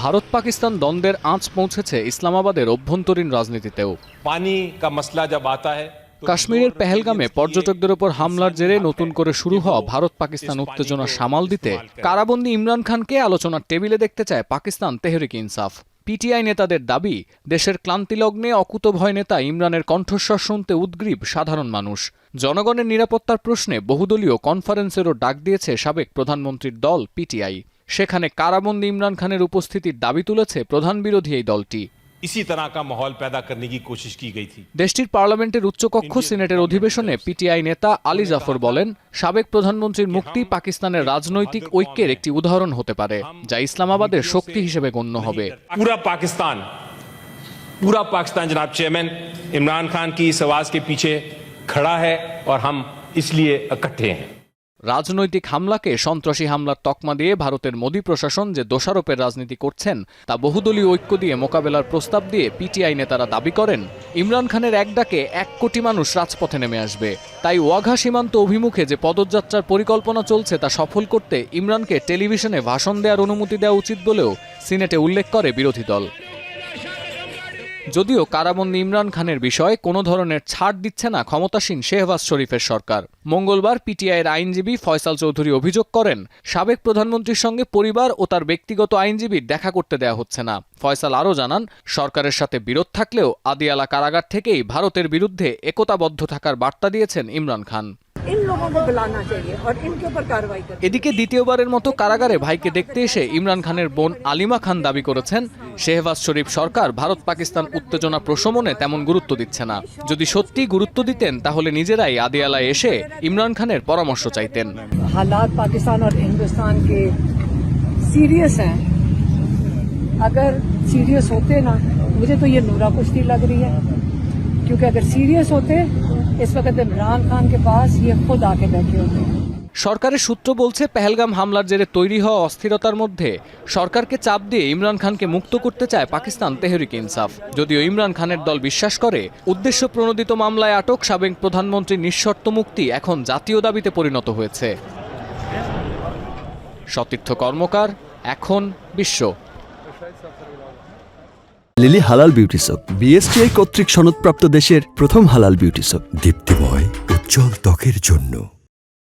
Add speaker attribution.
Speaker 1: ভারত পাকিস্তান দ্বন্দ্বের আঁচ পৌঁছেছে ইসলামাবাদের অভ্যন্তরীণ রাজনীতিতেও।
Speaker 2: পানি কা মসলা জব আতা হ্যায়,
Speaker 1: কাশ্মীরের পেহেলগামে পর্যটকদের ওপর হামলার জেরে নতুন করে শুরু হওয়া ভারত পাকিস্তান উত্তেজনা সামাল দিতে কারাবন্দী ইমরান খানকে আলোচনার টেবিলে দেখতে চায় পাকিস্তান তেহরিক ইনসাফ। পিটিআই নেতাদের দাবি, দেশের ক্লান্তিলগ্নে অকুতভয় নেতা ইমরানের কণ্ঠস্বর শুনতে উদ্গ্রীব সাধারণ মানুষ। জনগণের নিরাপত্তার প্রশ্নে বহুদলীয় কনফারেন্সেরও ডাক দিয়েছে সাবেক প্রধানমন্ত্রীর দল পিটিআই। সেখানে কারাবন্দী ইমরান খানের উপস্থিতির দাবি তুলেছে প্রধান বিরোধী এই দলটি।
Speaker 2: इसी तरह का माहौल पैदा करने की कोशिश की गई थी।
Speaker 1: দেশটির পার্লামেন্টের উচ্চকক্ষ সিনেটের অধিবেশনে পিটিআই নেতা আলী জাফর বলেন, সাবেক প্রধানমন্ত্রীর মুক্তি পাকিস্তানের রাজনৈতিক ঐক্যের একটি উদাহরণ হতে পারে, যা ইসলামাবাদের শক্তি হিসেবে গণ্য হবে।
Speaker 2: पूरा पाकिस्तान जनाब चेयरमैन इमरान खान की इस आवाज के पीछे खड़ा है और हम इसलिए इकट्ठे हैं।
Speaker 1: রাজনৈতিক হামলাকে সন্ত্রাসী হামলার তকমা দিয়ে ভারতের মোদী প্রশাসন যে দোষারোপের রাজনীতি করছেন তা বহুদলীয় ঐক্য দিয়ে মোকাবেলার প্রস্তাব দিয়ে পিটিআই নেতারা দাবি করেন, ইমরান খানের এক ডাকে 1 কোটি মানুষ রাজপথে নেমে আসবে। তাই ওয়াঘা সীমান্ত অভিমুখে যে পদযাত্রার পরিকল্পনা চলছে তা সফল করতে ইমরানকে টেলিভিশনে ভাষণ দেওয়ার অনুমতি দেওয়া উচিত বলেও সিনেটে উল্লেখ করে বিরোধী দল। যদিও কারাবন্দী ইমরান খানের বিষয়ে কোনো ধরনের ছাড় দিচ্ছে না ক্ষমতাসীন শেহবাজ শরীফের সরকার। মঙ্গলবার পিটিআইয়ের আইনজীবী ফয়সাল চৌধুরী অভিযোগ করেন, সাবেক প্রধানমন্ত্রীর সঙ্গে পরিবার ও তার ব্যক্তিগত আইনজীবীর দেখা করতে দেওয়া হচ্ছে না। ফয়সাল আরও জানান, সরকারের সাথে বিরোধ থাকলেও আদিয়ালা কারাগার থেকেই ভারতের বিরুদ্ধে একতাবদ্ধ থাকার বার্তা দিয়েছেন ইমরান খান। এদিকে দ্বিতীয়বারের মতো কারাগারে ভাইকে দেখতে এসে ইমরান খানের বোন আলিমা খান দাবি করেছেন, শেহবাজ শরীফ সরকার ভারত পাকিস্তান উত্তেজনা প্রশমনে তেমন গুরুত্ব দিচ্ছে না। যদি সত্যি গুরুত্ব দিতেন তাহলে নিজেরাই আদিয়ালায় এসে ইমরান খানের পরামর্শ চাইতেন।
Speaker 3: हालात पाकिस्तान और हिंदुस्तान के सीरियस हैं। अगर सीरियस होते ना, मुझे तो ये नूरा कुश्ती लग रही है, क्योंकि अगर सीरियस होते इस वक्त इमरान खान के पास ये खुद आके बैठे होते।
Speaker 1: সরকারের সূত্র বলছে, পেহেলগাম হামলার জেরে তৈরি হওয়া অস্থিরতার মধ্যে সরকারকে চাপ দিয়ে ইমরান খানকে মুক্ত করতে চায় পাকিস্তান তেহরিক ইনসাফ। যদিও ইমরান খানের দল বিশ্বাস করে, উদ্দেশ্য প্রণোদিত মামলায় আটক সাবেক প্রধানমন্ত্রীর নিঃশর্ত মুক্তি এখন জাতীয় দাবিতে পরিণত হয়েছে। সতীর্থ কর্মকার, এখন বিশ্ব।
Speaker 4: লিলি হালাল বিউটি সোপ, বিএসটিআই কর্তৃক সনদপ্রাপ্ত দেশের প্রথম হালাল বিউটি সোপ, দীপ্তিময় উজ্জ্বল ত্বকের জন্য।